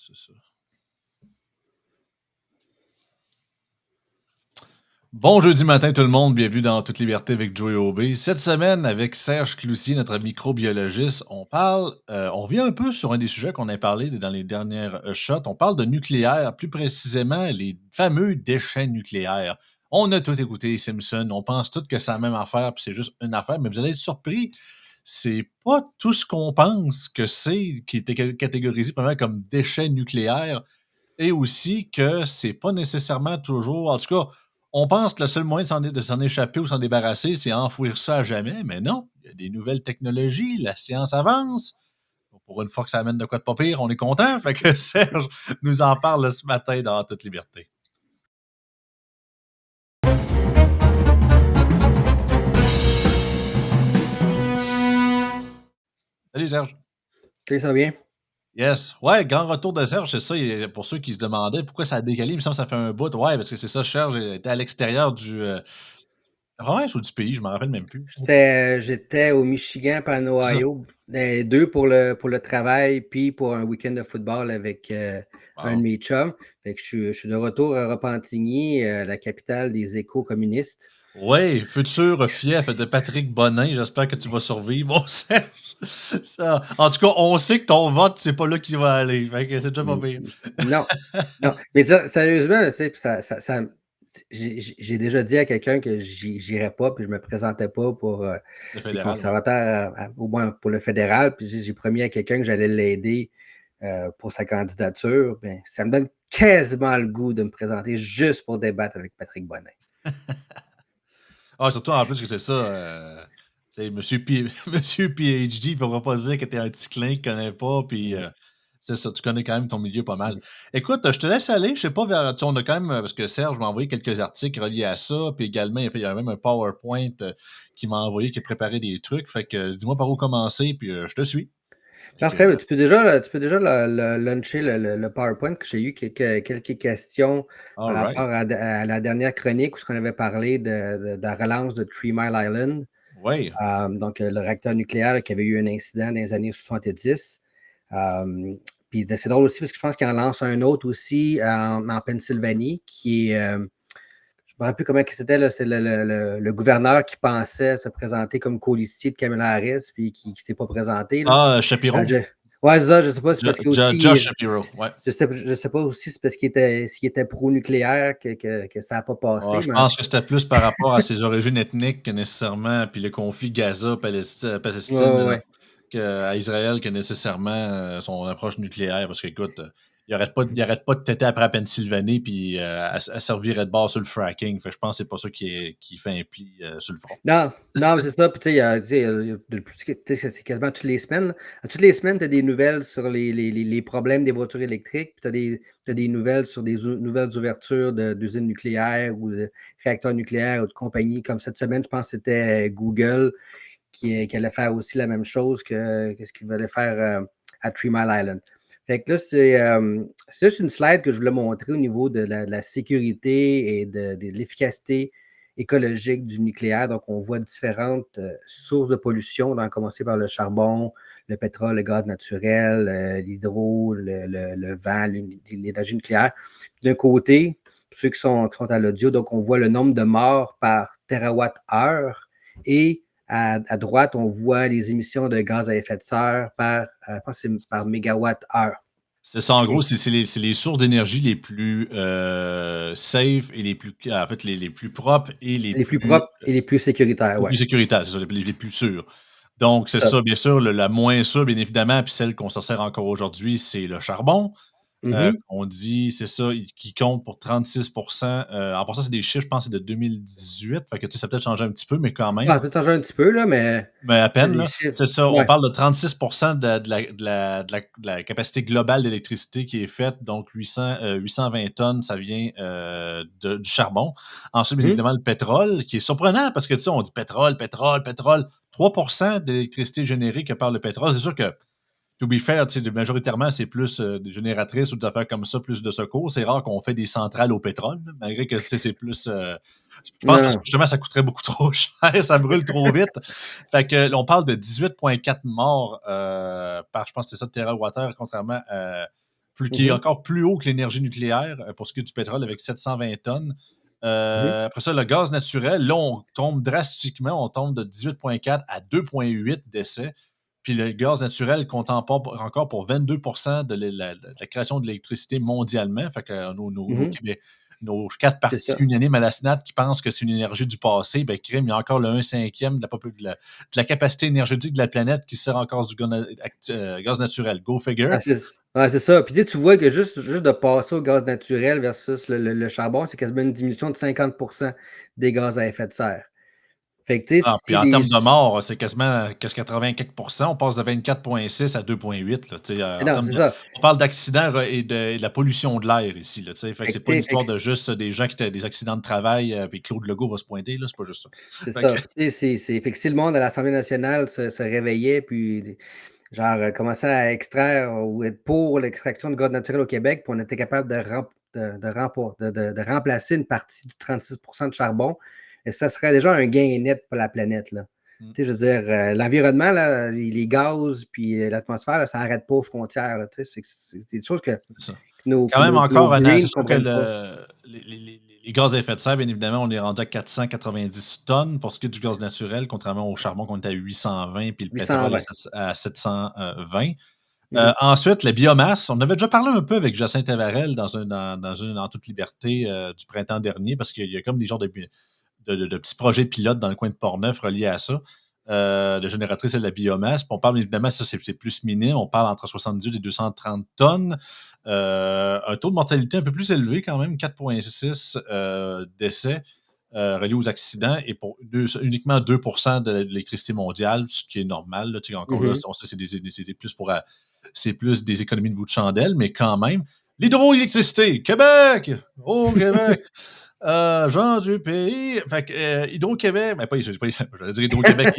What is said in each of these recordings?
c'est ça. Bon jeudi matin tout le monde, bienvenue dans Toute Liberté avec Joey Aubé. Cette semaine, avec Serge Cloutier, notre microbiologiste, on revient un peu sur un des sujets qu'on a parlé dans les dernières shots. On parle de nucléaire, plus précisément les fameux déchets nucléaires. On a tout écouté, Simpson, on pense tout que c'est la même affaire, puis c'est juste une affaire, mais vous allez être surpris, c'est pas tout ce qu'on pense que c'est qui est catégorisé premièrement comme déchets nucléaires. Et aussi que c'est pas nécessairement toujours en tout cas, on pense que le seul moyen de s'en échapper ou s'en débarrasser, c'est enfouir ça à jamais, mais non, il y a des nouvelles technologies, la science avance. Pour une fois que ça amène de quoi de pas pire, on est content. Fait que Serge nous en parle ce matin dans toute liberté. Salut Serge. Salut, ça va bien? Yes. Ouais, grand retour de Serge, c'est ça. Pour ceux qui se demandaient pourquoi ça a décalé, il me semble que ça fait un bout. Ouais, parce que c'est ça, Serge était à l'extérieur la province ou du pays, je ne me rappelle même plus. J'étais au Michigan puis en C'est ça. Ohio, les deux pour le travail, puis pour un week-end de football avec un de Wow. mes chums. Fait que je suis de retour à Repentigny, la capitale des éco-communistes. Oui, futur fief de Patrick Bonin. J'espère que tu vas survivre, mon Serge. Ça, en tout cas, on sait que ton vote, c'est pas là qu'il va aller. Fait que c'est déjà pas pire. Non, non. Mais sérieusement, tu sais, j'ai déjà dit à quelqu'un que j'irais pas, puis je me présentais pas pour Le les fédéral, ouais. conservateurs, au moins pour le fédéral, puis j'ai promis à quelqu'un que j'allais l'aider pour sa candidature. Ben, ça me donne quasiment le goût de me présenter juste pour débattre avec Patrick Bonin. Ah, surtout en plus que c'est ça. C'est Monsieur PhD, il ne pourra pas dire que tu es un petit clin qui ne connaît pas. Puis c'est ça, tu connais quand même ton milieu pas mal. Écoute, je te laisse aller. Je sais pas, on a quand même, parce que Serge m'a envoyé quelques articles reliés à ça. Puis également, il y a même un PowerPoint qui m'a envoyé, qui a préparé des trucs. Fait que dis-moi par où commencer, puis je te suis. Fait que, Parfait. Tu peux déjà luncher le PowerPoint que j'ai eu quelques questions all par right. rapport à la dernière chronique où on avait parlé de la relance de Three Mile Island. Oui. Donc, le réacteur nucléaire qui avait eu un incident dans les années 70. Puis c'est drôle aussi parce que je pense qu'il en lance un autre aussi en Pennsylvanie qui est. Je ne me rappelle plus comment c'était, là, c'est le gouverneur qui pensait se présenter comme colistier de Kamala Harris, puis qui ne s'est pas présenté. Là. Ah, Shapiro. Ouais, c'est ça, je ne sais pas, c'est parce qu'il aussi. Josh Shapiro, ouais. Je sais pas aussi, c'est parce s'il était pro-nucléaire que ça n'a pas Ah, passé. je Mais pense que c'était plus par rapport à ses origines ethniques que nécessairement, puis le conflit Gaza-Palestine, ouais. à Israël, que nécessairement son approche nucléaire. Parce qu'écoute, il arrête pas de têter après la Pennsylvanie, puis elle servirait de base sur le fracking. Fait que je pense que c'est pas ça qui fait un pli sur le front. Non, non, c'est ça. Puis, tu sais, c'est quasiment toutes les semaines. Là. Toutes les semaines, tu as des nouvelles sur les problèmes des voitures électriques. Puis, tu as des nouvelles sur des nouvelles ouvertures d'usines nucléaires ou de réacteurs nucléaires ou de compagnies. Comme cette semaine, je pense que c'était Google qui allait faire aussi la même chose que ce qu'il allait faire à Three Mile Island. Fait que là, c'est juste une slide que je voulais montrer au niveau de la sécurité et de l'efficacité écologique du nucléaire. Donc, on voit différentes sources de pollution, à commencer par le charbon, le pétrole, le gaz naturel, l'hydro, le vent, l'énergie nucléaire. D'un côté, ceux qui sont à l'audio, donc on voit le nombre de morts par terawatt-heure et à droite, on voit les émissions de gaz à effet de serre je pense que c'est par mégawatt-heure. C'est ça, en gros, c'est les sources d'énergie les plus safe et en fait, les plus propres et Les plus propres et les plus sécuritaires, les ouais. plus sécuritaires, c'est ça, les plus sûrs. Donc, c'est ça, bien sûr, la moins sûre, bien évidemment, puis celle qu'on s'en sert encore aujourd'hui, c'est le charbon. On dit, c'est ça, qui compte pour 36 en passant, c'est des chiffres, je pense, c'est de 2018. Fait que, tu sais, ça a peut-être changé un petit peu, mais quand même. Ça peut changer un petit peu, là, mais Mais à c'est peine, des là. chiffres. C'est ça, on Ouais. parle de 36 de la capacité globale d'électricité qui est faite. Donc, 820 tonnes, ça vient du charbon. Ensuite, bien évidemment, le pétrole, qui est surprenant parce que, tu sais, on dit pétrole, pétrole, pétrole. 3 d'électricité générée que par le pétrole. C'est sûr que to be fair, majoritairement, c'est plus des génératrices ou des affaires comme ça, plus de secours. C'est rare qu'on fait des centrales au pétrole, là, malgré que c'est plus. Je pense parce que Non. justement, ça coûterait beaucoup trop cher, ça brûle trop vite. Fait que là, on parle de 18,4 morts par, je pense que c'est ça, terawatt-heure, contrairement qui est Mhm. encore plus haut que l'énergie nucléaire pour ce qui est du pétrole avec 720 tonnes. Mhm. Après ça, le gaz naturel, là, on tombe drastiquement, on tombe de 18,4 à 2,8 décès. Puis le gaz naturel compte encore pour 22 de la création de l'électricité mondialement. Fait que Mhm. nos quatre C'est partis ça. unanimes à la SNAT qui pensent que c'est une énergie du passé, ben, crime, il y a encore le 1/5 de la capacité énergétique de la planète qui sert encore du gaz naturel. Go figure. Ah, c'est ça. Puis tu vois que juste de passer au gaz naturel versus le charbon, c'est quasiment une diminution de 50% des gaz à effet de serre. Fait que, tu sais, Ah, puis si en les. termes de morts, c'est quasiment 80 quelques pourcents. On passe de 24,6 à 2,8. Là, Mais non, c'est ça. on parle d'accidents et de la pollution de l'air ici. Là, fait que Fait c'est que, pas tu une sais, fait que histoire de juste des gens qui ont des accidents de travail, puis Claude Legault va se pointer. Là, c'est pas juste ça. c'est Fait que, ça. Puis, tu sais, fait que si le monde à l'Assemblée nationale se réveillait, puis genre commençait à extraire ou être pour l'extraction de gaz naturel au Québec, puis on était capable de remplacer une partie du 36% de charbon, et ça serait déjà un gain net pour la planète, là. mm, Tu sais, je veux dire, l'environnement, là, les gaz, puis l'atmosphère, là, ça n'arrête pas aux frontières, là, tu sais, c'est des choses que c'est ça. nos, Quand que même nos, que nos encore, brains c'est ne sûr que comprennent pas. les gaz à effet de serre, bien évidemment, on est rendu à 490 tonnes pour ce qui est du gaz naturel, contrairement au charbon qu'on est à 820, puis le pétrole 820. à 720. Mhm. Ensuite, la biomasse, on avait déjà parlé un peu avec Jacinthe Tavarel dans toute liberté du printemps dernier, parce qu'il y a comme des genres de petits projets pilotes dans le coin de Portneuf reliés à ça, de génératrices et de la biomasse. Puis on parle évidemment, ça c'est plus minime, on parle entre 78 et 230 tonnes. Un taux de mortalité un peu plus élevé quand même, 4,6 décès reliés aux accidents et pour uniquement 2 de l'électricité mondiale, ce qui est normal. Là, tu sais, encore là, Mhm. on sait que c'est plus des économies de bout de chandelle, mais quand même. L'hydroélectricité, Québec! Oh, Québec! Gens du pays. Fait que Hydro-Québec, ben pas, j'allais dire Hydro-Québec,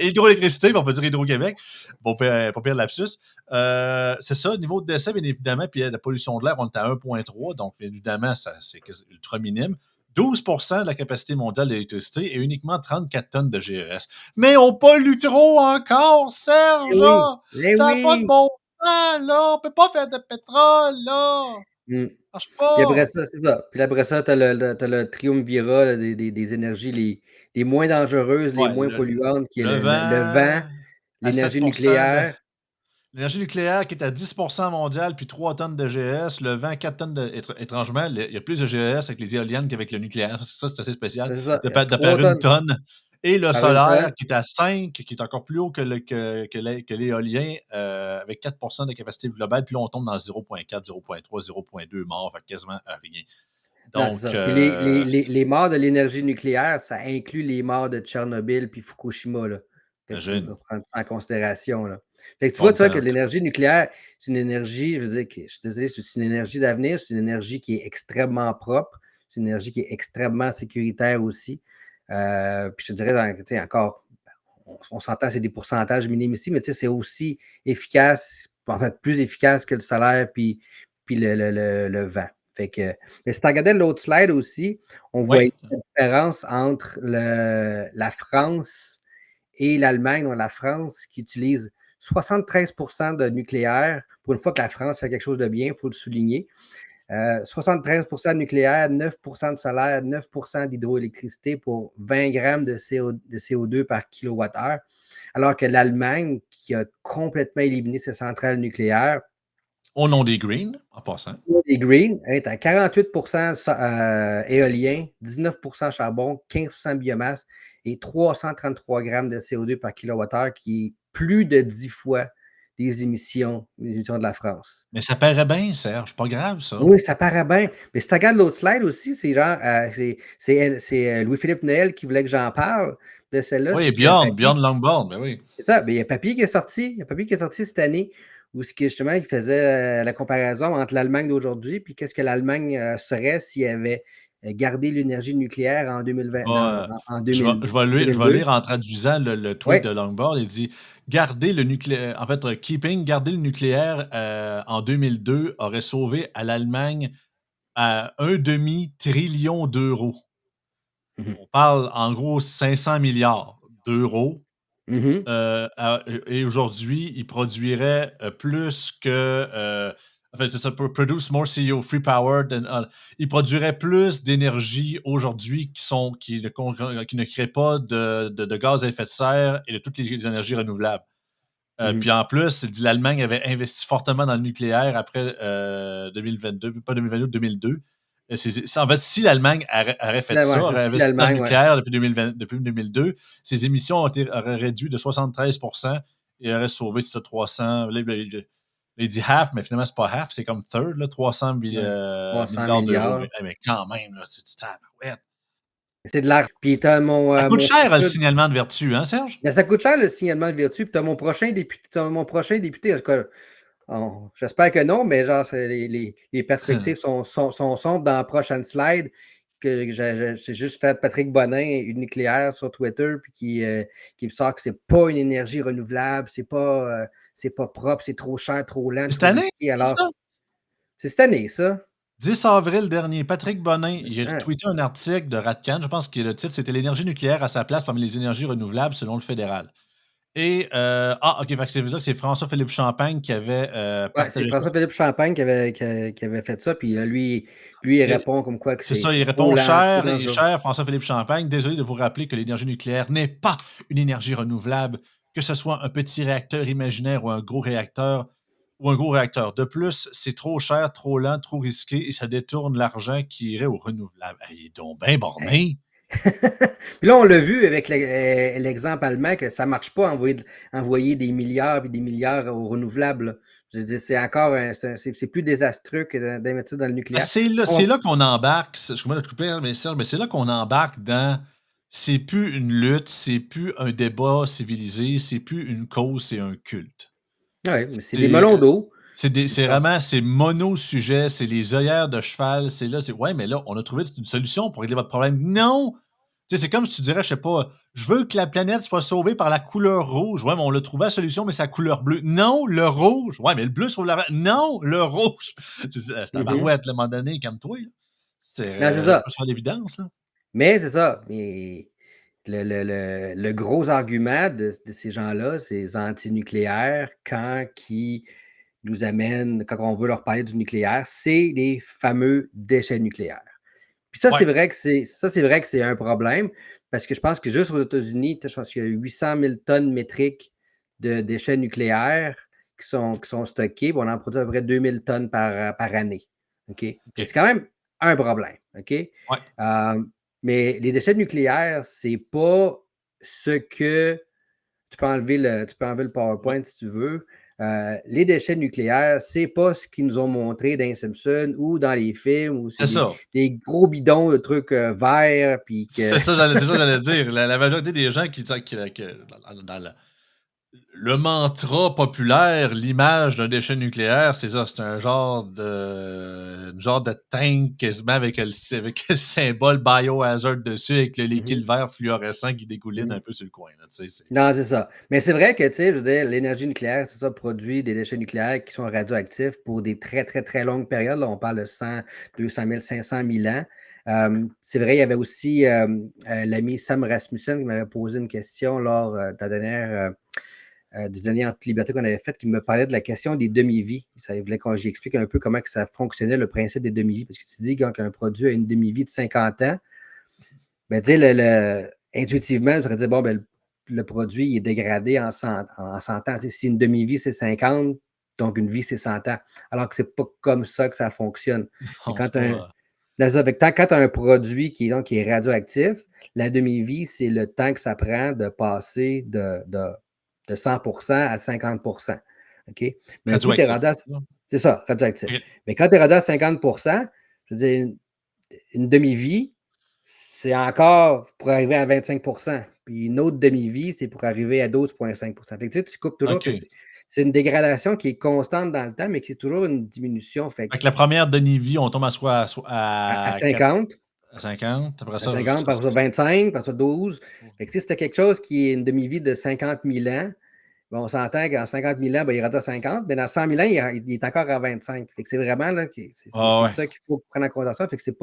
hydroélectricité, mais on peut dire Hydro-Québec. Bon, pas pire lapsus. C'est ça, niveau de décès, bien évidemment, puis la pollution de l'air, on est à 1,3, donc évidemment, c'est ultra minime. 12% de la capacité mondiale d'électricité et uniquement 34 tonnes de GES. Mais on pollue trop encore, Eh Serge! oui, eh Ça n'a pas de oui. bon sens, là! On peut pas faire de pétrole, là! Mm. Ça marche Puis après pas! ça, c'est ça. Puis après ça, t'as le triumvirat là, des énergies les moins dangereuses, les Ouais, moins polluantes, qui est le le vent, vent à l'énergie 7% nucléaire. l'énergie nucléaire qui est à 10% mondiale, puis 3 tonnes de GES. Le vent, 4 tonnes étrangement, il y a plus de GES avec les éoliennes qu'avec le nucléaire. Ça, c'est assez spécial. C'est ça. De, Il y a par de 3 par une tonnes tonne. Et le par une solaire tonne. qui est à 5, qui est encore plus haut que l'éolien, avec 4% de capacité globale. Puis là, on tombe dans 0,4, 0,3, 0,2 morts, fait quasiment rien. Non, c'est Donc, ça. Puis les morts de l'énergie nucléaire, ça inclut les morts de Tchernobyl puis Fukushima, là. Fait qu'il faut imagine, prendre ça en considération, là. Fait que tu pas vois le que temps. l'énergie nucléaire, c'est une énergie, je veux dire, je suis désolé, c'est une énergie d'avenir, c'est une énergie qui est extrêmement propre, c'est une énergie qui est extrêmement sécuritaire aussi. Puis je te dirais, tu sais, encore, on s'entend, c'est des pourcentages minimes ici, mais tu sais, c'est aussi efficace, en fait, plus efficace que le solaire puis le vent. Fait que, mais si tu regardais l'autre slide aussi, on Oui, voyait la différence entre la France et l'Allemagne. Donc, la France qui utilise 73% de nucléaire. Pour une fois que la France fait quelque chose de bien, il faut le souligner. 73% de nucléaire, 9% de solaire, 9% d'hydroélectricité pour 20 grammes de CO2 par kilowattheure. Alors que l'Allemagne, qui a complètement éliminé ses centrales nucléaires, au nom des Greens, en passant. les green est à 48% éolien, 19% charbon, 15% biomasse et 333 grammes de CO2 par kilowattheure, qui est plus de 10 fois les émissions de la France. Mais ça paraît bien, Serge. Pas grave, ça. Oui, ça paraît bien. Mais si tu regardes l'autre slide aussi, c'est genre, c'est Louis-Philippe Noël qui voulait que j'en parle de celle-là. Oui, C'est qu'il y a un papier. Beyond Longboard, ben oui. C'est ça, mais il y a un papier qui est sorti. Il y a un papier qui est sorti cette année où justement, il faisait la comparaison entre l'Allemagne d'aujourd'hui et qu'est-ce que l'Allemagne serait s'il avait gardé l'énergie nucléaire en 2020, Va, en je vais, 2000 je vais 2002. lire en traduisant le tweet Oui. de Longboard. Il dit garder le nucléaire, en fait, garder le nucléaire en 2002 aurait sauvé à l'Allemagne à un demi-trillion d'euros. Mhm. On parle en gros 500 milliards d'euros. Mhm. Et aujourd'hui, il produirait plus que En fait, c'est ça, produce more CO free power il produirait plus d'énergie aujourd'hui qui ne créent pas de gaz à effet de serre et de toutes les énergies renouvelables. Mhm. Puis en plus, il dit l'Allemagne avait investi fortement dans le nucléaire après 2022, pas 2022, 2002. En fait, si l'Allemagne aurait fait ça, Ouais, aurait si investi dans le l'Allemagne, ouais. nucléaire depuis 2002, ses émissions auraient réduit de 73% et auraient sauvé ça, 300. Là, il dit half, mais finalement, c'est pas half, c'est comme third, là, 300 Ouais. 300 milliards d'euros. milliards. Mais quand même, là, c'est du tabarouette. C'est de l'argent. Puis t'as Ça coûte mon cher, le futur. signalement de vertu, hein, Serge? Ben, ça coûte cher le signalement de vertu. Puis t'as mon prochain député, en tout cas, j'espère que non, mais genre, les perspectives sont sombres dans la prochaine slide. Que j'ai juste fait Patrick Bonin, une nucléaire sur Twitter, puis qui me sort que c'est pas une énergie renouvelable, c'est pas propre, c'est trop cher, trop lent, Cette trop année, risqué. c'est Alors, ça? c'est cette année, ça. 10 avril dernier, Patrick Bonin, il a Hein? retweeté un article de Radcan, je pense que le titre, c'était «L'énergie nucléaire à sa place parmi les énergies renouvelables selon le fédéral». OK, fait que ça veut dire que c'est François-Philippe Champagne qui avait, Ouais, c'est partagé ça. François-Philippe Champagne qui avait fait ça, puis lui, il Et répond comme quoi que c'est c'est ça, il trop répond: lent, trop «Cher dangereux. cher François-Philippe Champagne, désolé de vous rappeler que l'énergie nucléaire n'est pas une énergie renouvelable, que ce soit un petit réacteur imaginaire ou un gros réacteur. De plus, c'est trop cher, trop lent, trop risqué et ça détourne l'argent qui irait aux renouvelables». Hey, il est donc bien Hey. borné! Puis là, on l'a vu avec l'exemple allemand que ça marche pas envoyer des milliards et des milliards aux renouvelables, là. Je veux dire, c'est encore c'est plus désastreux que d'investir dans le Ah, nucléaire. c'est là qu'on embarque, excuse-moi de te couper, hein, mais Serge, mais c'est là qu'on embarque dans c'est plus une lutte, c'est plus un débat civilisé, c'est plus une cause, c'est un culte. Ouais, mais c'est des C'est melons d'eau. c'est vraiment c'est mono-sujet, c'est les œillères de cheval, c'est là, c'est ouais, mais là, on a trouvé une solution pour régler votre problème. Non! Tu sais, c'est comme si tu dirais, je sais pas, je veux que la planète soit sauvée par la couleur rouge. Ouais, mais on l'a trouvé la solution, mais c'est la couleur bleue. Non, le rouge. Ouais, mais le bleu sauve la planète. Non, le rouge. Je dis, c'est Mhm. tabarouette, là, à un moment donné, calme-toi, là. Non, c'est On ça. peut se faire l'évidence, là. Mais c'est ça. Mais le gros argument de ces gens-là, ces antinucléaires, quand qui nous amènent, quand on veut leur parler du nucléaire, c'est les fameux déchets nucléaires. Puis ça, Ouais, c'est vrai que c'est un problème parce que je pense que juste aux États-Unis, je pense qu'il y a 800 000 tonnes métriques de déchets nucléaires qui sont stockés. Puis on en produit à peu près 2000 tonnes par année. OK? C'est OK. quand même un problème. OK? Ouais. Euh, mais les déchets nucléaires, c'est pas ce que tu peux enlever le Ouais. PowerPoint si tu veux. Les déchets nucléaires, c'est pas ce qu'ils nous ont montré dans les Simpsons ou dans les films où c'est C'est des, ça. des gros bidons de trucs verts. Puis que. C'est ça que j'allais dire. La majorité des gens dans le mantra populaire, l'image d'un déchet nucléaire, c'est ça, c'est un genre de tank quasiment avec le symbole biohazard dessus, avec le Mhm, liquide vert fluorescent qui dégouline un mhm. peu sur le coin, là, tu sais, Non, c'est ça. Mais c'est vrai que, tu sais, je veux dire, l'énergie nucléaire, c'est ça, produit des déchets nucléaires qui sont radioactifs pour des très, très, très longues périodes. Là, on parle de 100, 200 000, 500 000 ans. C'est vrai, il y avait aussi l'ami Sam Rasmussen qui m'avait posé une question lors de la dernière du dernier Anti-Liberté qu'on avait fait, qui me parlait de la question des demi-vies. Ça voulait que j'explique un peu comment que ça fonctionnait, le principe des demi-vies. Parce que tu dis, quand un produit a une demi-vie de 50 ans, ben, tu sais, intuitivement, tu ferais dire, bon, ben, le produit il est dégradé en 100 ans. Tu sais, si une demi-vie, c'est 50, donc une vie, c'est 100 ans. Alors que c'est pas comme ça que ça fonctionne. Mais non, c'est pas, quand tu as un produit qui est radioactif, la demi-vie, c'est le temps que ça prend de passer de 100% à 50%. OK? Mais un coup, tu es radioactif, rendu à. c'est ça? C'est ça, radioactif. OK. Mais quand tu es rendu à 50%, je veux dire, une demi-vie, c'est encore pour arriver à 25%. Puis une autre demi-vie, c'est pour arriver à 12,5%. Fait que, tu sais, tu coupes toujours. Fait que OK. c'est une dégradation qui est constante dans le temps, mais qui est toujours une diminution. Fait que Fait que la première demi-vie, on tombe à à 50, à 50, après à ça, 50, par ça 25, par ça 12. Fait que si c'était quelque chose qui est une demi-vie de 50 000 ans, ben, on s'entend qu'en 50 000 ans, ben, il est rendu à 50, mais dans 100 000 ans, il est encore à 25. Fait que c'est vraiment là, ah c'est ouais. ça qu'il faut prendre en considération. Fait que c'est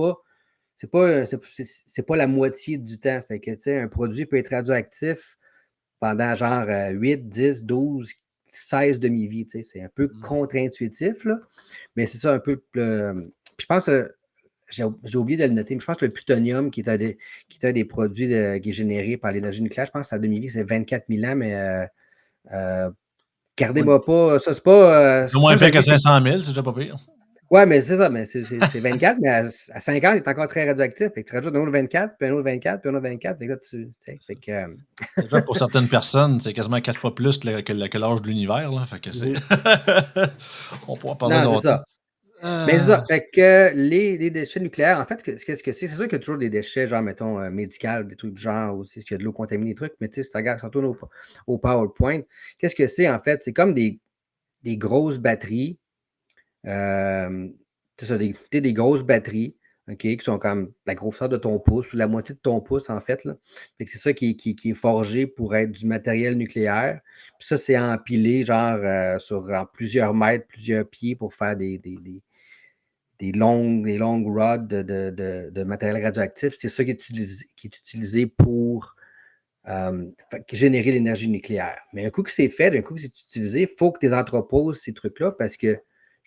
pas la moitié du temps. Fait que, tu sais, un produit peut être radioactif pendant genre 8, 10, 12. 16 demi-vies. C'est un peu contre-intuitif, là, mais c'est ça un peu. Puis je pense que j'ai oublié de le noter, mais je pense que le plutonium, qui est un des produits qui est généré par l'énergie nucléaire, je pense que sa demi-vie, c'est 24 000 ans, mais gardez-moi pas. Ça, c'est pas. C'est moins Ça pire que dit, c'est. 500 000, c'est déjà pas pire. Ouais, mais c'est ça, mais c'est 24, mais à 50, il est encore très radioactif. Fait que tu rajoutes un autre 24, puis un autre 24, puis un autre 24. Fait que là, fait que, Déjà, pour certaines personnes, c'est quasiment 4 fois plus que l'âge de l'univers. Là. Fait que c'est. On pourra parler non, c'est longtemps. ça. Mais c'est ça. Fait que les déchets nucléaires, en fait, qu'est-ce que c'est? C'est sûr qu'il y a toujours des déchets, genre, mettons, médicaux, des trucs du genre aussi, s'il y a de l'eau contaminée, des trucs, mais tu sais, si tu regardes surtout au PowerPoint, qu'est-ce que c'est, en fait? C'est comme des grosses batteries. C'est ça, des grosses batteries, OK, qui sont comme la grosseur de ton pouce ou la moitié de ton pouce, en fait. Là. Fait que c'est ça qui est forgé pour être du matériel nucléaire. Puis ça, c'est empilé genre sur plusieurs mètres, plusieurs pieds pour faire des longues rods de matériel radioactif. C'est ça qui est utilisé pour générer l'énergie nucléaire. Mais un coup que c'est fait, un coup que c'est utilisé, il faut que tu entreposes ces trucs-là parce que,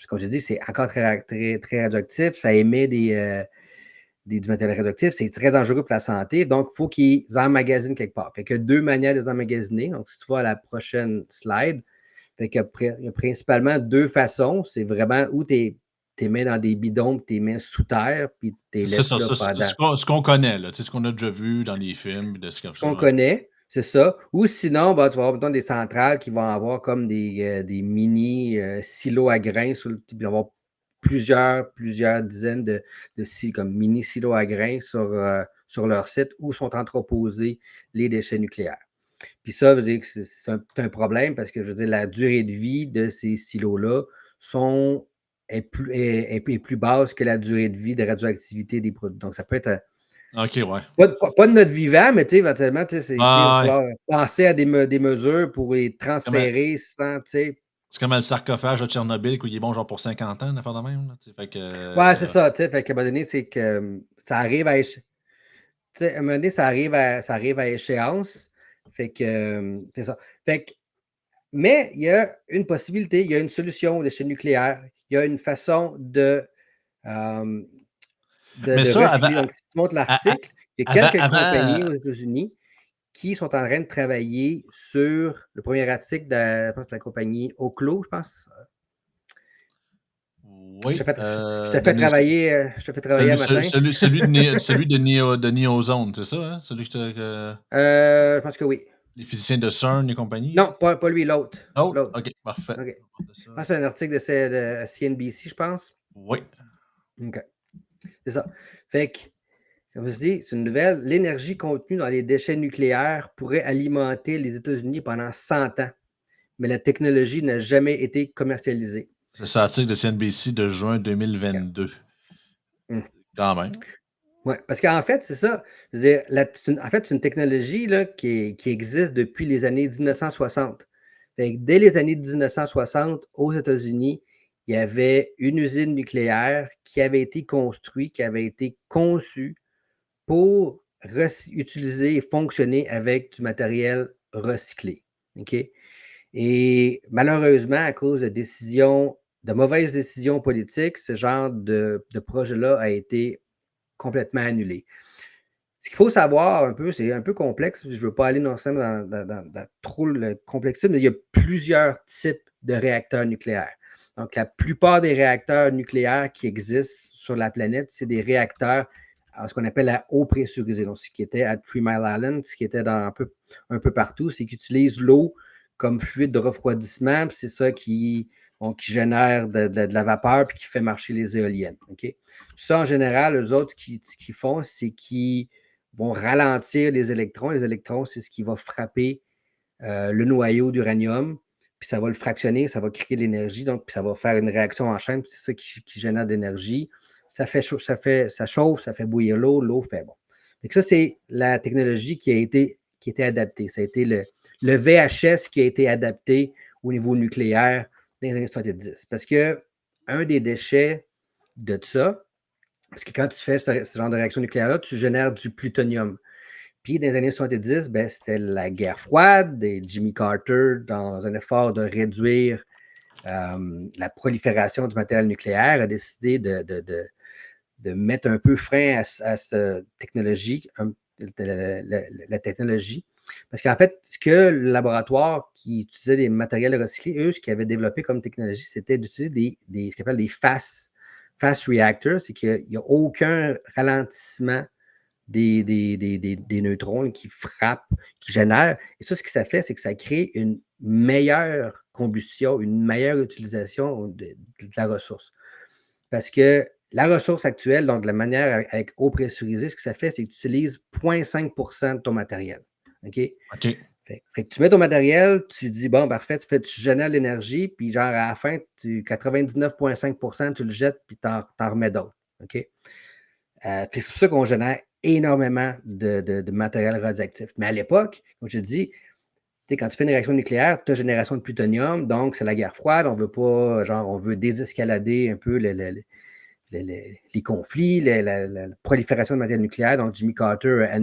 comme je dis, c'est encore très, très, très radioactif. Ça émet du matériel radioactif. C'est très dangereux pour la santé. Donc, il faut qu'ils emmagasinent quelque part. Fait que deux manières de les emmagasiner. Donc, si tu vas à la prochaine slide, fait qu'il y a principalement deux façons. C'est vraiment où tu les mets dans des bidons, tu les mets sous terre, puis tu les C'est laisses ça, là pendant. ce qu'on connaît, là, ce qu'on a déjà vu dans les films, de ce comme Ce ça. qu'on connaît, c'est ça. Ou sinon, ben, tu vas avoir mettons, des centrales qui vont avoir comme des mini silos à grains. Puis il va y avoir plusieurs dizaines de comme mini silos à grains sur leur site où sont entreposés les déchets nucléaires. Puis ça, je veux dire que c'est un problème parce que je veux dire, la durée de vie de ces silos-là est plus basse que la durée de vie de radioactivité des produits. Donc, ça peut être OK, ouais. pas de notre vivant, mais éventuellement, il va Ah, ouais. falloir penser à des mesures pour les Comme, transférer sans. c'est comme le sarcophage de Tchernobyl, où il est bon genre pour 50 ans, une affaire de même. Là, fait que, Ouais, c'est ça. Fait qu'à un moment donné, c'est que ça arrive à à un moment donné, ça arrive à échéance. Fait que c'est ça. Fait que, mais il y a une possibilité, il y a une solution aux déchets nucléaires. Il y a une façon euh, mais de ça, recycler. Donc, si tu montres l'article, il y a quelques avant, compagnies aux États-Unis qui sont en train de travailler sur le premier article je pense, de la compagnie Oclo, je pense. oui, Je te fais travailler, un matin. celui de Neozone, c'est ça, hein? Celui Je pense que oui. les physiciens de CERN et compagnie, là? Non, pas lui, l'autre. Oh, L'autre. OK, parfait. OK. On va Je ça. pense que c'est un article de CNBC, je pense. Oui. OK. C'est ça. Fait que, comme je dis, c'est une nouvelle. L'énergie contenue dans les déchets nucléaires pourrait alimenter les États-Unis pendant 100 ans, mais la technologie n'a jamais été commercialisée. C'est ça, article de CNBC de juin OK. 2022. Hmm. Quand même. Oui, parce qu'en fait, c'est ça. Je veux dire, en fait, c'est une technologie là, qui existe depuis les années 1960. Fait que dès les années 1960, aux États-Unis, il y avait une usine nucléaire qui avait été construite, qui avait été conçue pour utiliser et fonctionner avec du matériel recyclé. OK? Et malheureusement, à cause de mauvaises décisions politiques, ce genre de projet-là a été complètement annulé. Ce qu'il faut savoir un peu, c'est un peu complexe, je ne veux pas aller dans trop le complexité, mais il y a plusieurs types de réacteurs nucléaires. Donc, la plupart des réacteurs nucléaires qui existent sur la planète, c'est des réacteurs ce qu'on appelle à eau pressurisée. Donc, ce qui était à Three Mile Island, ce qui était un peu partout, c'est qu'ils utilisent l'eau comme fluide de refroidissement, puis c'est ça qui génère de la vapeur puis qui fait marcher les éoliennes. Okay? Ça, en général, eux autres, ce qu'ils font, c'est qu'ils vont ralentir les électrons. Les électrons, c'est ce qui va frapper le noyau d'uranium, puis ça va le fractionner, ça va créer de l'énergie, donc puis ça va faire une réaction en chaîne, puis c'est ça qui génère de l'énergie. Ça chauffe, ça fait bouillir l'eau, l'eau fait bon. Donc ça, c'est la technologie qui a été adaptée. Ça a été le VHS qui a été adapté au niveau nucléaire dans les années 70. Parce que un des déchets de ça, parce que quand tu fais ce genre de réaction nucléaire-là, tu génères du plutonium. Puis dans les années 70, ben, c'était la guerre froide et Jimmy Carter, dans un effort de réduire la prolifération du matériel nucléaire, a décidé de mettre un peu frein à cette technologie, la technologie. Parce qu'en fait, ce que le laboratoire qui utilisait des matériels recyclés, eux, ce qu'ils avaient développé comme technologie, c'était d'utiliser ce qu'on appelle des fast reactors, c'est qu'il n'y a aucun ralentissement des neutrons qui frappent, qui génèrent. Et ça, ce que ça fait, c'est que ça crée une meilleure combustion, une meilleure utilisation de la ressource. Parce que la ressource actuelle, donc la manière avec eau pressurisée, ce que ça fait, c'est que tu utilises 0,5% de ton matériel. OK? OK. Fait que tu mets ton matériel, tu dis, bon, parfait, tu génères l'énergie, puis genre à la fin, 99,5%, tu le jettes, puis tu en remets d'autres. OK? C'est pour ça qu'on génère énormément de matériel radioactif. Mais à l'époque, comme je te dis, quand tu fais une réaction nucléaire, tu as génération de plutonium, donc c'est la guerre froide, on veut pas, genre, on veut désescalader un peu les conflits, la prolifération de matériel nucléaire. Donc, Jimmy Carter a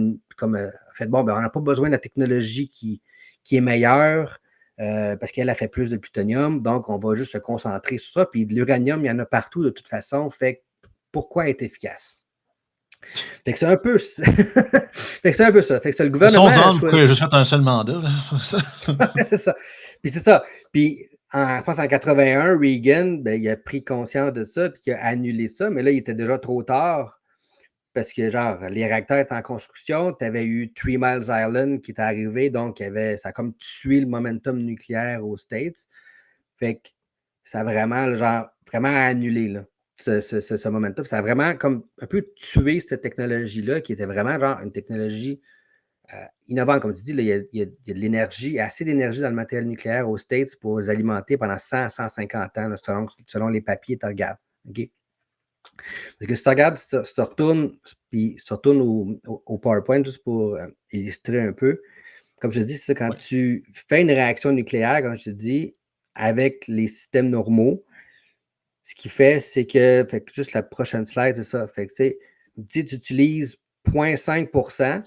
fait, bon, ben, on n'a pas besoin de la technologie qui est meilleure parce qu'elle a fait plus de plutonium, donc on va juste se concentrer sur ça. Puis de l'uranium, il y en a partout de toute façon, fait pourquoi être efficace? Fait que c'est un peu ça. Fait que c'est un peu ça. Fait que c'est le gouvernement. On se demande pourquoi il a juste fait un seul mandat. C'est ça. Puis c'est ça. Puis je pense en 81, Reagan, ben, il a pris conscience de ça, puis il a annulé ça, mais là, il était déjà trop tard parce que, genre, les réacteurs étaient en construction. Tu avais eu Three Miles Island qui est arrivé, donc ça a comme tué le momentum nucléaire aux States. Fait que ça a vraiment, genre, vraiment annulé, là, ce momentum. Ça a vraiment comme un peu tué cette technologie-là, qui était vraiment, genre, une technologie innovante. Comme tu dis, là, il y a de l'énergie, assez d'énergie dans le matériel nucléaire aux States pour les alimenter pendant 100-150 ans, là, selon les papiers que tu regardes. OK? Parce que si tu regardes, si tu retournes, au PowerPoint, juste pour illustrer un peu, comme je te dis, c'est quand tu fais une réaction nucléaire, comme je te dis, avec les systèmes normaux, ce qui fait, c'est que, juste la prochaine slide, c'est ça. Fait que, tu utilises 0,5%.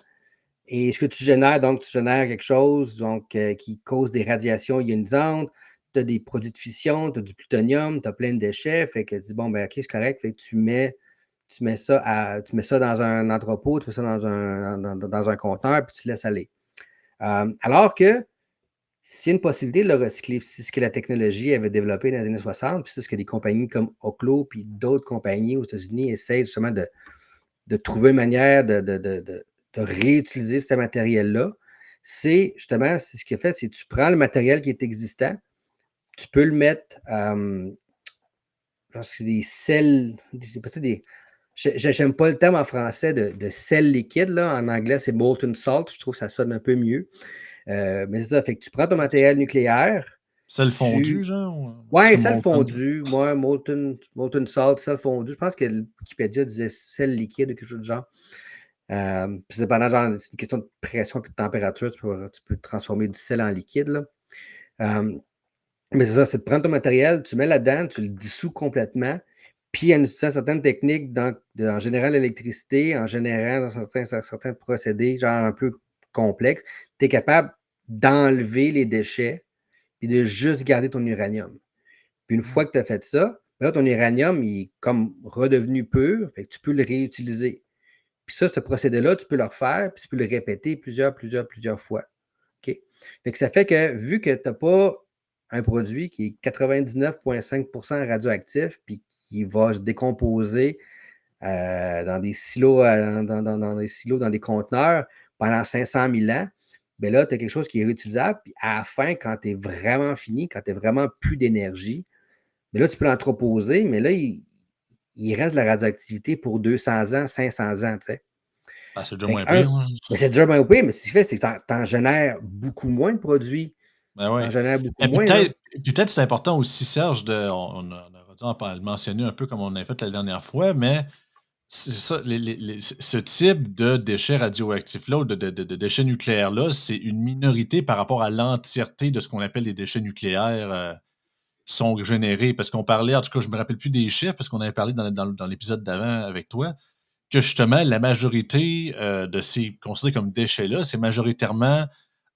Et ce que tu génères, donc, tu génères quelque chose donc, qui cause des radiations ionisantes, tu as des produits de fission, tu as du plutonium, tu as plein de déchets. Fait que tu dis, bon, ben, OK, c'est correct. Fait que tu mets ça dans un entrepôt, tu mets ça dans un conteneur, puis tu laisses aller. Alors que s'il y a une possibilité de le recycler, c'est ce que la technologie avait développé dans les années 60, puis c'est ce que des compagnies comme Oklo, puis d'autres compagnies aux États-Unis essaient justement de trouver une manière de réutiliser ce matériel-là, c'est justement, c'est ce qu'il fait, c'est que tu prends le matériel qui est existant, tu peux le mettre, c'est des sels, j'aime pas le terme en français de sel liquide, là. En anglais, c'est molten salt, je trouve que ça sonne un peu mieux. Mais c'est ça, fait que tu prends ton matériel nucléaire, Sel fondu, genre? Ouais, C'est sel molten. fondu, moi, molten salt, sel fondu. Je pense que le Wikipédia disait sel liquide ou quelque chose du genre. Puis c'est dépendant, genre, c'est une question de pression et de température, tu peux transformer du sel en liquide, là. Mais c'est ça, c'est de prendre ton matériel, tu mets là-dedans, tu le dissous complètement, puis en utilisant certaines techniques, en générant l'électricité, en générant dans certains procédés, genre un peu complexes, tu es capable d'enlever les déchets et de juste garder ton uranium. Puis une fois que tu as fait ça, ben là, ton uranium il est comme redevenu pur, fait que tu peux le réutiliser. Puis ça, ce procédé-là, tu peux le refaire, puis tu peux le répéter plusieurs fois. OK? Fait que ça fait que vu que tu n'as pas un produit qui est 99,5% radioactif, puis qui va se décomposer dans des silos, dans des silos, dans des conteneurs pendant 500 000 ans, bien là, tu as quelque chose qui est réutilisable. Puis à la fin, quand tu es vraiment fini, quand tu n'as vraiment plus d'énergie, bien là, tu peux l'entreposer, mais là, il reste de la radioactivité pour 200 ans, 500 ans, tu sais. Ben, c'est déjà Fait que moins pire. mais c'est déjà bien pire, mais ce qui fait, c'est que tu en génères beaucoup moins de produits. Ben Tu en oui. génères beaucoup Et puis moins, là. peut-être c'est important aussi, Serge, on aurait dû le mentionner un peu comme on a fait la dernière fois, mais c'est ça, ce type de déchets radioactifs-là ou de déchets nucléaires-là, c'est une minorité par rapport à l'entièreté de ce qu'on appelle les déchets nucléaires qui sont générés. Parce qu'on parlait, en tout cas, je me rappelle plus des chiffres parce qu'on avait parlé dans l'épisode d'avant avec toi, que justement la majorité de ces considérés comme déchets-là, c'est majoritairement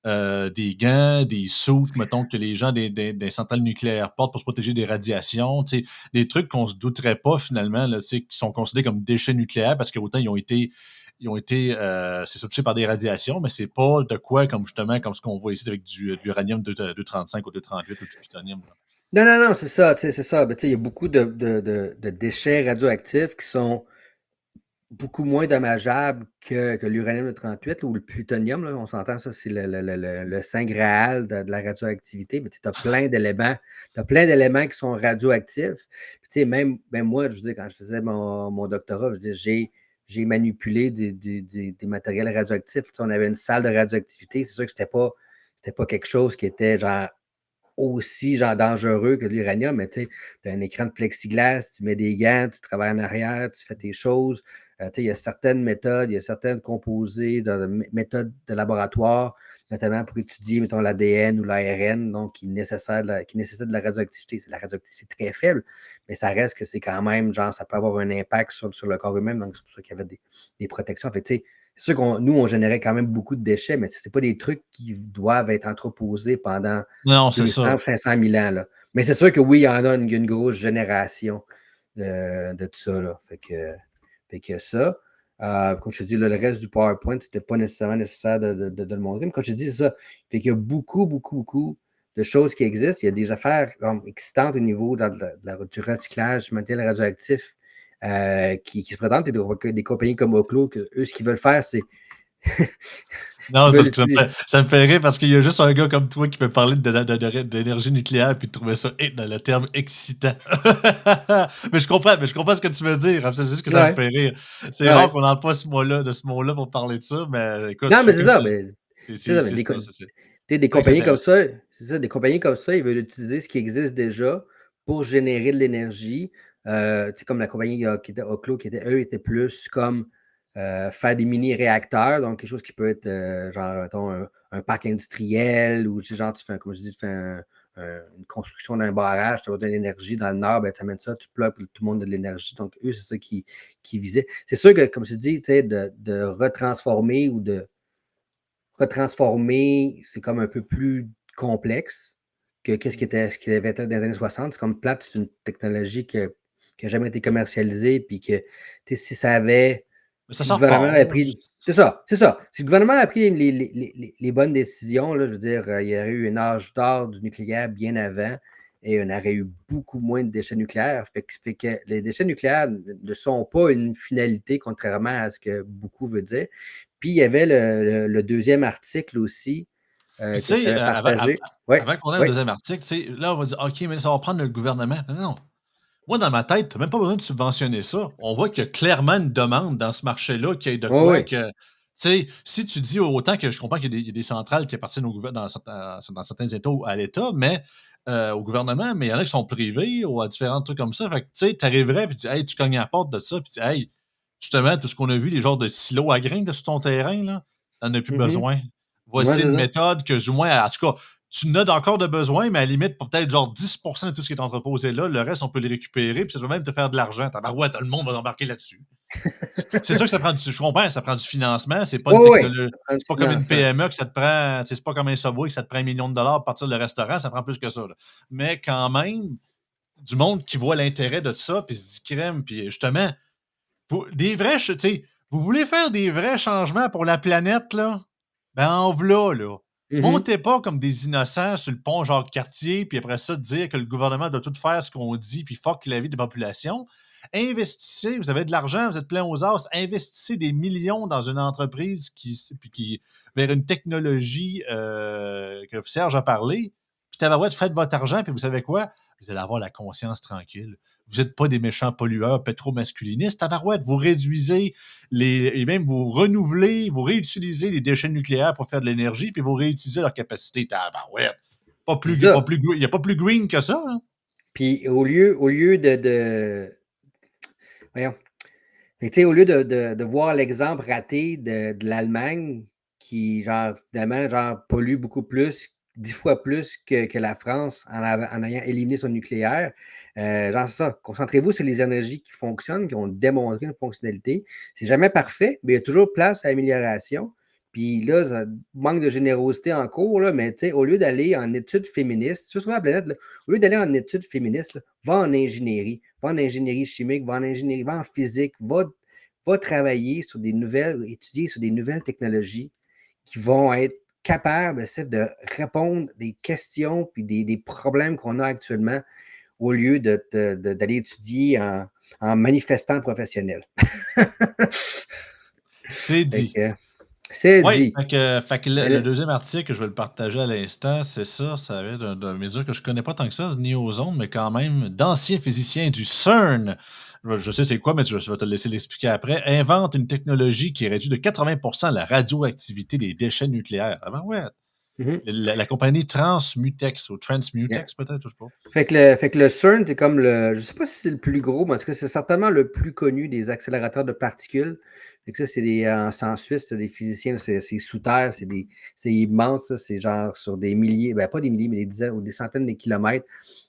des gants, des suits, mettons, que les gens des centrales nucléaires portent pour se protéger des radiations, tu sais, des trucs qu'on se douterait pas finalement, là, tu sais, qui sont considérés comme déchets nucléaires parce qu'autant ils ont été c'est ça, touchés par des radiations, mais c'est pas de quoi comme justement comme ce qu'on voit ici avec de l'uranium 235 ou 238 ou du plutonium. Là. Non, non, non, c'est ça, tu sais, c'est ça. Ben, tu sais, il y a beaucoup de déchets radioactifs qui sont beaucoup moins dommageables que l'uranium-238 ou le plutonium, là. On s'entend, ça, c'est le saint graal de la radioactivité. Mais tu as plein d'éléments. Tu as plein d'éléments qui sont radioactifs. Puis, tu sais, même moi, je veux dire, quand je faisais mon doctorat, je veux dire, j'ai manipulé des matériels radioactifs. Tu sais, on avait une salle de radioactivité. C'est sûr que c'était pas quelque chose qui était genre aussi genre dangereux que l'uranium, mais tu as un écran de plexiglas, tu mets des gants, tu travailles en arrière, tu fais tes choses. Il y a certaines méthodes, il y a certaines composés, méthodes de laboratoire, notamment pour étudier, mettons, l'ADN ou l'ARN, donc qui nécessitent de la radioactivité. C'est de la radioactivité très faible, mais ça reste que c'est quand même, genre, ça peut avoir un impact sur le corps humain, donc c'est pour ça qu'il y avait des protections. Fait, c'est sûr qu'on nous, on générait quand même beaucoup de déchets, mais ce pas des trucs qui doivent être entreposés pendant Non, c'est 200 ça. ou 500 000 ans. Là. Mais c'est sûr que oui, il y en a une grosse génération de tout ça. Là. Fait que ça. Comme je te dis, là, le reste du PowerPoint, c'était pas nécessairement nécessaire de le montrer. Mais comme je te dis, c'est ça. Fait qu'il y a beaucoup, beaucoup, beaucoup de choses qui existent. Il y a des affaires excitantes au niveau du recyclage du matériel radioactif qui se présentent. Des compagnies comme Oclo, que eux, ce qu'ils veulent faire, c'est qui Non, veulent parce que utiliser. ça me fait rire parce qu'il y a juste un gars comme toi qui peut parler d'énergie nucléaire puis de trouver ça dans le terme excitant. Mais je comprends ce que tu veux dire. C'est juste que ça me Ouais, fait rire. C'est rare ouais. qu'on n'entende pas ce mot-là pour parler de ça, mais écoute, Non, mais c'est chacun ça. c'est Mais, c'est ça, mais c'est ça. C'est des vrai que c'est compagnies comme intéressant. ça, c'est ça, des compagnies comme ça, ils veulent utiliser ce qui existe déjà pour générer de l'énergie. Comme la compagnie qui était Oclo, eux, étaient plus comme faire des mini-réacteurs, donc quelque chose qui peut être genre, mettons, un parc industriel ou genre, comme je dis, tu fais une construction d'un barrage, tu as besoin d'énergie dans le nord, ben, tu amènes ça, tu plugues tout le monde de l'énergie. Donc, eux, c'est ça qui visaient. C'est sûr que, comme je dis, de retransformer ou de retransformer, c'est comme un peu plus complexe que ce qui avait été dans les années 60. C'est comme plate, c'est une technologie qui n'a jamais été commercialisée, puis que si ça avait, Mais ça si le sort gouvernement fort, avait là. pris, c'est ça, c'est ça. Si le gouvernement a pris les bonnes décisions, là, je veux dire, il y aurait eu un âge d'or du nucléaire bien avant et on aurait eu beaucoup moins de déchets nucléaires. Fait que les déchets nucléaires ne sont pas une finalité, contrairement à ce que beaucoup veulent dire. Puis il y avait le deuxième article aussi Puis tu que je sais, t'avais partagé. Oui, avant qu'on aille au oui. deuxième article, tu sais, là, on va dire, OK, mais ça va prendre le gouvernement. Non, non. Moi, dans ma tête, tu même pas besoin de subventionner ça. On voit qu'il y a clairement une demande dans ce marché-là qui est de Oui, quoi oui. que, tu sais, si tu dis autant que je comprends qu'il y a des centrales qui appartiennent dans certains États ou à l'État, mais au gouvernement, mais il y en a qui sont privés ou à différents trucs comme ça. Fait que, tu sais, tu arriverais puis tu dis, hey, tu cognes à la porte de ça, puis tu dis, hey, justement, tout ce qu'on a vu, les genres de silos à grains de sur ton terrain, là, t'en as plus Mhm. besoin. Ouais, Voici c'est une ça. méthode que, du moins, en tout cas, tu n'as encore de besoin, mais à la limite, pour peut-être genre 10% de tout ce qui est entreposé là, le reste, on peut le récupérer, puis ça va même te faire de l'argent. Ouais, tout le monde va embarquer là-dessus. C'est sûr que ça prend je comprends, ça prend du financement, c'est pas Oui, une oui. technologie, Ça prend du c'est pas comme une financement. PME que ça te prend, tu sais, c'est pas comme un Subway que ça te prend 1 million de dollars pour partir le restaurant, ça prend plus que ça. Là. Mais quand même, du monde qui voit l'intérêt de ça, puis se dit crème, puis justement, des vrais, tu sais, vous voulez faire des vrais changements pour la planète, là? Ben, en v'là, là. Mhm. Montez pas comme des innocents sur le pont Jacques-Cartier, puis après ça, dire que le gouvernement doit tout faire ce qu'on dit, puis fuck la vie des populations. Investissez, vous avez de l'argent, vous êtes plein aux as, investissez des millions dans une entreprise vers une technologie que Serge a parlé, puis tabarouette, faites votre argent, puis vous savez quoi? Vous allez avoir la conscience tranquille. Vous n'êtes pas des méchants pollueurs pétro-masculinistes. Tabarouette, vous réduisez et même vous renouvelez, vous réutilisez les déchets nucléaires pour faire de l'énergie, puis vous réutilisez leur capacité. Tabarouette. C'est ça. Il n'y a pas plus green que ça. Là. Puis au lieu voyons. Fait que, tu sais, au lieu de voir l'exemple raté de l'Allemagne qui, genre, finalement, genre, pollue beaucoup plus 10 fois plus que la France en ayant éliminé son nucléaire. Genre ça, concentrez-vous sur les énergies qui fonctionnent, qui ont démontré une fonctionnalité. C'est jamais parfait, mais il y a toujours place à amélioration. Puis là, ça manque de générosité en cours, là, mais au lieu d'aller en études féministes, sur la planète, là, au lieu d'aller en études féministes, là, va en ingénierie chimique, va en ingénierie, va en physique, va travailler sur des nouvelles, étudier sur des nouvelles technologies qui vont être capables de répondre des questions puis des problèmes qu'on a actuellement au lieu d'aller étudier en manifestant professionnel. C'est Fait dit. que, c'est Oui, dit. fait que le Mais là, deuxième article, je vais le partager à l'instant, c'est ça, ça va être d'un média que je connais pas tant que ça, ni aux ondes, mais quand même, d'anciens physiciens du CERN, je sais c'est quoi, mais je vais te laisser l'expliquer après, inventent une technologie qui réduit de 80 la radioactivité des déchets nucléaires. Ah ben ouais, mhm, la compagnie Transmutex, ou yeah. Transmutex peut-être, je sais pas. Fait que le CERN, c'est comme je ne sais pas si c'est le plus gros, mais en tout cas, c'est certainement le plus connu des accélérateurs de particules. Fait que ça, c'est en Suisse, c'est des physiciens, c'est sous terre, c'est immense, ça, c'est genre sur des milliers, ben pas des milliers, mais des dizaines ou des centaines de kilomètres.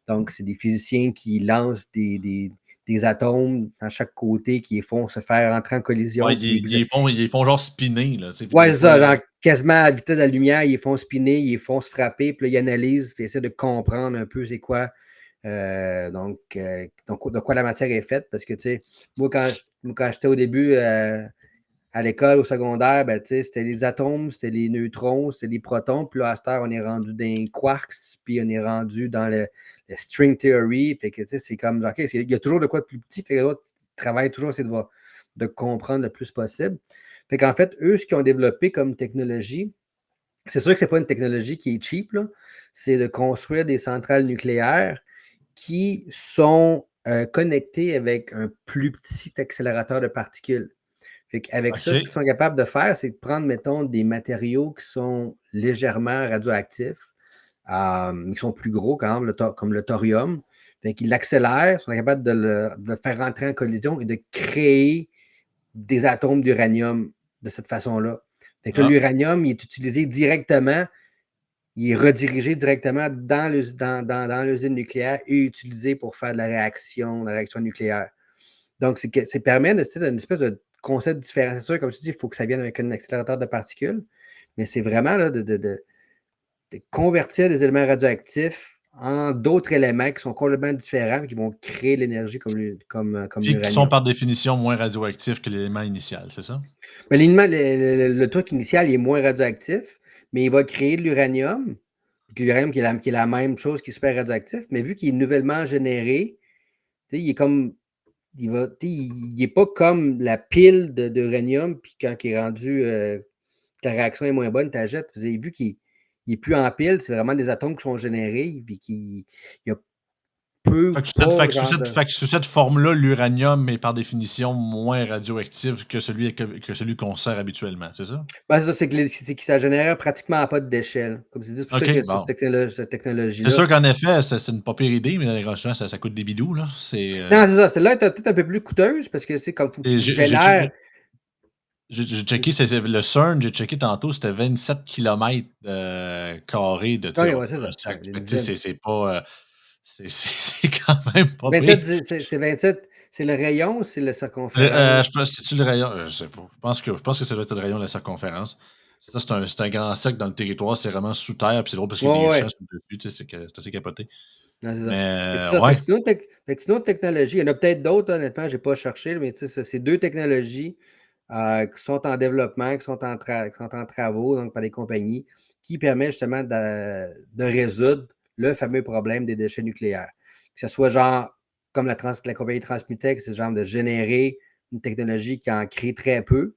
Donc, c'est des physiciens qui lancent des atomes à chaque côté qui les font se faire entrer en Ouais, collision. ils font genre spinner, là, tu sais, puis Ouais, des c'est fois, ça, genre quasiment à la vitesse de la lumière, ils font spinner, ils font se frapper, puis là, ils analysent, puis ils essaient de comprendre un peu c'est quoi donc, de quoi la matière est faite, parce que, tu sais, moi, quand j'étais au début à l'école, au secondaire, ben, tu sais, c'était les atomes, c'était les neutrons, c'était les protons, puis là, à cette heure, on est rendu dans les quarks, puis on est rendu dans le string theory, fait que, tu sais, c'est comme, OK, il y a toujours de quoi de plus petit, fait que l'autre travaille toujours à essayer de comprendre le plus possible. Fait qu'en fait, eux, ce qu'ils ont développé comme technologie, c'est sûr que c'est pas une technologie qui est cheap, là, c'est de construire des centrales nucléaires qui sont connectés avec un plus petit accélérateur de particules. Fait qu'avec ça, ce qu'ils OK. sont capables de faire, c'est de prendre, mettons, des matériaux qui sont légèrement radioactifs, qui sont plus gros quand même, comme le thorium. Fait qu'ils l'accélèrent, sont capables de le faire rentrer en collision et de créer des atomes d'uranium de cette façon-là. Fait que Ah, l'uranium, il est utilisé directement, il est redirigé directement dans l'usine nucléaire et utilisé pour faire de la réaction nucléaire. Donc, ça permet d'une espèce de concept différent. C'est sûr, comme tu dis, il faut que ça vienne avec un accélérateur de particules, mais c'est vraiment là, de convertir des éléments radioactifs en d'autres éléments qui sont complètement différents et qui vont créer l'énergie comme puis qui sont l'uranium. par définition moins radioactifs que l'élément initial, c'est ça? Mais le truc initial il est moins radioactif, mais il va créer de l'uranium. L'uranium qui est la même chose qui est super radioactif, mais vu qu'il est nouvellement généré, il est comme. Il n'est pas comme la pile d'uranium, puis quand il est rendu, ta réaction est moins bonne, tu la jettes. Vous avez vu qu'il n'est plus en pile, c'est vraiment des atomes qui sont générés, puis il y a peu ou pas, genre de. Fait que sous cette forme-là, l'uranium est par définition moins radioactif que celui qu'on sert habituellement, c'est ça? Ben, c'est ça, c'est que ça génère pratiquement pas de déchets. Là. Comme tu dis, c'est pour ça OK, que bon. cette C'est technologie-là. sûr qu'en effet, c'est une pas pire idée, mais souvent, ça coûte des bidous, là. Non, c'est ça. Celle-là est peut-être un peu plus coûteuse parce que c'est comme faut que Et tu génères. j'ai checké, le CERN, j'ai checké tantôt, c'était 27 kilomètres carrés de, tu sais, OK, ouais, c'est un ça. sac. Une Fait que, tu sais, dizaine. c'est pas, c'est quand même pas pire. 27, c'est 27, c'est le rayon ou c'est la circonférence? Je pense, c'est-tu le rayon? Je sais pas. Je pense que ça doit être le rayon de la circonférence. Ça, c'est un grand sac dans le territoire, c'est vraiment sous terre, puis c'est drôle parce qu'il y a Ouais, des champs ouais. sur le dessus, tu sais, c'est assez capoté. Non, c'est ça. Fait que Mais c'est ça. ouais. Fait que c'est une autre technologie. Il y en a peut-être d'autres, honnêtement, j'ai pas cherché, mais tu sais, c'est 2 technologies, qui sont en développement, qui sont en travaux, donc par les compagnies, qui permettent justement de résoudre le fameux problème des déchets nucléaires. Que ce soit genre comme la compagnie Transmutex, c'est genre de générer une technologie qui en crée très peu,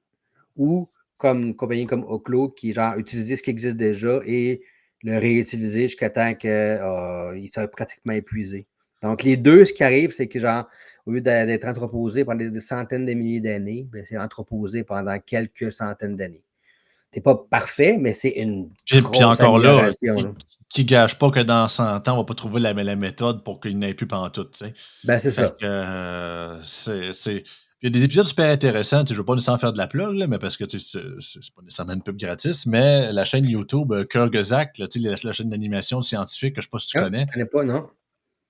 ou comme une compagnie comme Oklo qui genre utiliser ce qui existe déjà et le réutiliser jusqu'à temps qu'il soit pratiquement épuisé. Donc, les deux, ce qui arrive, c'est que genre, au lieu d'être entreposé pendant des centaines de milliers d'années, ben, c'est entreposé pendant quelques centaines d'années. C'est pas parfait, mais c'est une Puis grosse encore là, amélioration. Là. qui gage pas que dans 100 ans, on va pas trouver la méthode pour qu'il n'ait plus pantoute, tu sais? Ben, c'est Fait ça. que, c'est Il y a des épisodes super intéressants, tu sais, je veux pas nécessairement faire de la plug, là, mais parce que, tu sais, c'est pas nécessairement une pub gratis, mais la chaîne YouTube, Kurgazak, là, tu sais, la chaîne d'animation scientifique, que je sais pas si tu Ah, connais. je connais pas, non?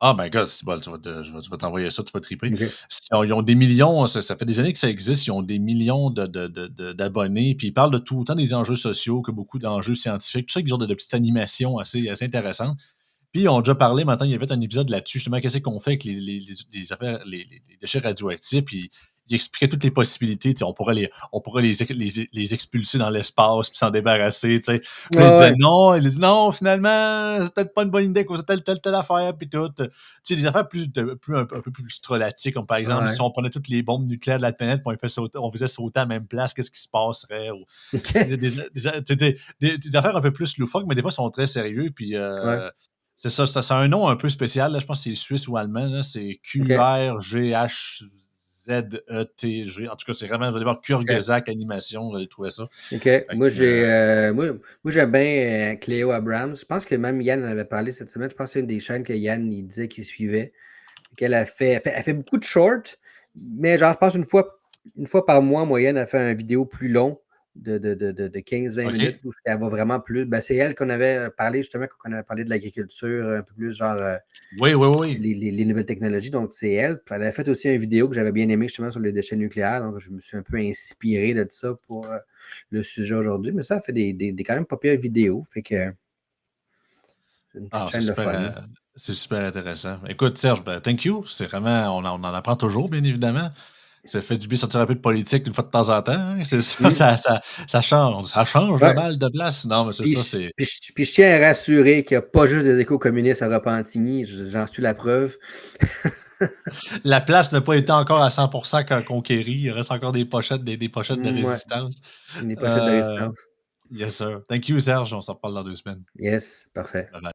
Ah, my God, c'est bon, je vais t'envoyer ça, tu vas triper. OK. Ils ont des millions, ça fait des années que ça existe, ils ont des millions d'abonnés, puis ils parlent de tout, autant des enjeux sociaux que beaucoup d'enjeux scientifiques, tout ça, avec genre de petites animations assez intéressantes. Puis, ils ont déjà parlé, maintenant, il y avait un épisode là-dessus, justement, qu'est-ce qu'on fait avec les affaires, les déchets radioactifs, puis il expliquait toutes les possibilités, tu sais, on pourrait les expulser dans l'espace, puis s'en débarrasser, tu sais. Puis là, Ouais, ouais. il dit non, finalement, c'est peut-être pas une bonne idée, cause de telle affaire, puis tout. Tu sais, des affaires un peu plus strolatiques, comme par exemple, Ouais. si on prenait toutes les bombes nucléaires de la planète, puis on faisait sauter à la même place, qu'est-ce qui se passerait? Ou, OK. des affaires un peu plus loufoques, mais des fois, ils sont très sérieux, puis Ouais. c'est ça, ça a un nom un peu spécial, là, je pense que c'est suisse ou allemand, là, c'est OK. QRGHZETG. En tout cas, c'est vraiment, vous allez voir OK. Kurgazak Animation, vous allez trouver ça. OK. Fait Moi, que, j'aime bien Cléo Abrams. Je pense que même Yann en avait parlé cette semaine. Je pense que c'est une des chaînes que Yann il disait qu'il suivait. Qu'elle elle fait beaucoup de shorts, mais genre, je pense une fois par mois, en moyenne, elle fait une vidéo plus long de 15-20 minutes OK. où elle va vraiment plus. Ben, c'est elle qu'on avait parlé justement quand on avait parlé de l'agriculture, un peu plus genre Oui, oui, oui. les nouvelles technologies. Donc, c'est elle. Puis elle a fait aussi une vidéo que j'avais bien aimée justement sur les déchets nucléaires. Donc, je me suis un peu inspiré de ça pour le sujet aujourd'hui. Mais ça, elle fait des quand même pas pires vidéos. Fait que c'est une petite Ah, chaîne de fun, là. c'est super intéressant. Écoute, Serge, ben, thank you. C'est vraiment, on en apprend toujours, bien évidemment. Ça fait du bien de sortir un peu de politique une fois de temps en temps, hein. C'est ça, Mm. ça change. Ça change le Ouais. mal de place. Non, mais c'est Puis, ça, c'est. puis je tiens à rassurer qu'il n'y a pas juste des éco-communistes à Repentigny, j'en suis la preuve. La place n'a pas été encore à 100% conquérie. Il reste encore des pochettes, des pochettes de Ouais, résistance. des pochettes de Euh, résistance. yes, sir. Thank you, Serge. On s'en reparle dans 2 semaines. Yes, parfait. Bye bye.